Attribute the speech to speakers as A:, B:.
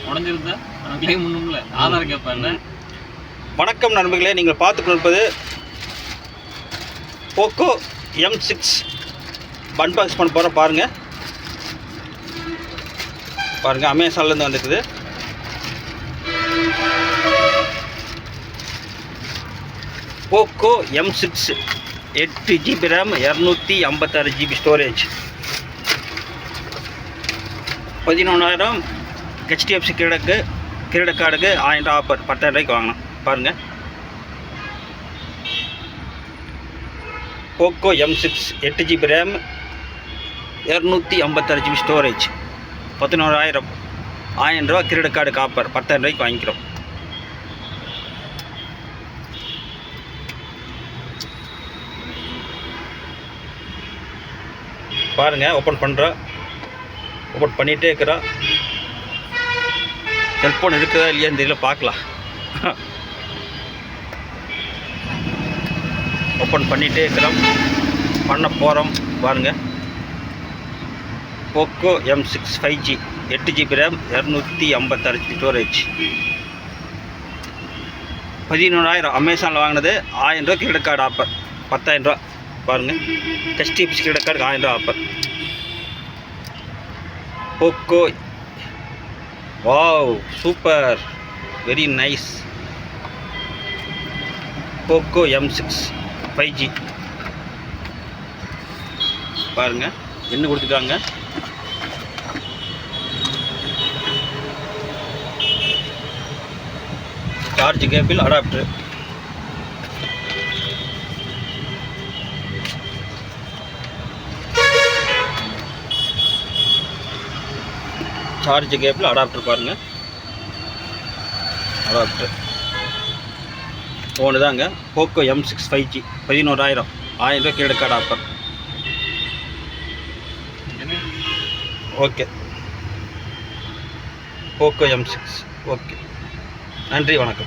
A: உடஞ்சிருந்தா claim பண்ணும்ல, Aadhaar கேட்பாங்க.
B: வணக்கம் நண்பர்களே, நீங்கள் பார்த்து கொண்டிருப்பது போக்கோ M6 அன்பாக்ஸ் பண்ண போகிற பாருங்கள். அமேசான்லேருந்து வந்துருக்குது. Poco M6 8GB RAM 256GB storage 11,000 HDFC credit கார்டுக்கு 1000 ஆஃபர் 10,000 ரூபாய்க்கு வாங்கலாம். பாருங்கள், Poco M6 8GB RAM 256GB storage 11,000 1000 ரூபா கிரெடிட் கார்டுக்கு ஆஃபர் 10,000 ரூபாய்க்கு வாங்கிக்கிறோம். பாருங்கள், ஓப்பன் பண்ணிகிட்டே இருக்கிறா. செல்ஃபோன் இருக்குதா இல்லையான்னு தெரியல, பார்க்கலாம். ஓப்பன் பண்ணிகிட்டே இருக்கிறோம், பண்ண போகிறோம். பாருங்கள், Poco M6 5G 8GB RAM 256GB storage 11,000 அமேசானில் வாங்கினது. 1000 ரூபா கிரெடிட் கார்டு ஆஃபர் 10,000 ரூபா. பாருங்கள், HDFC கிரெடிட் கார்டுக்கு 1000 ரூபா offer. Poco, wow, super, very nice. Poco M6 5G பாருங்கள், என்ன கொடுத்துருக்காங்க. Charge cable, adapter. Charge cable, adapter. பாருங்கள், அடாப்டர் ஒன்று தாங்க. போக்கோ M6 5G 11,000 1000 ரூபா credit card offer. Okay, Poco M6. Okay, நன்றி, வணக்கம்.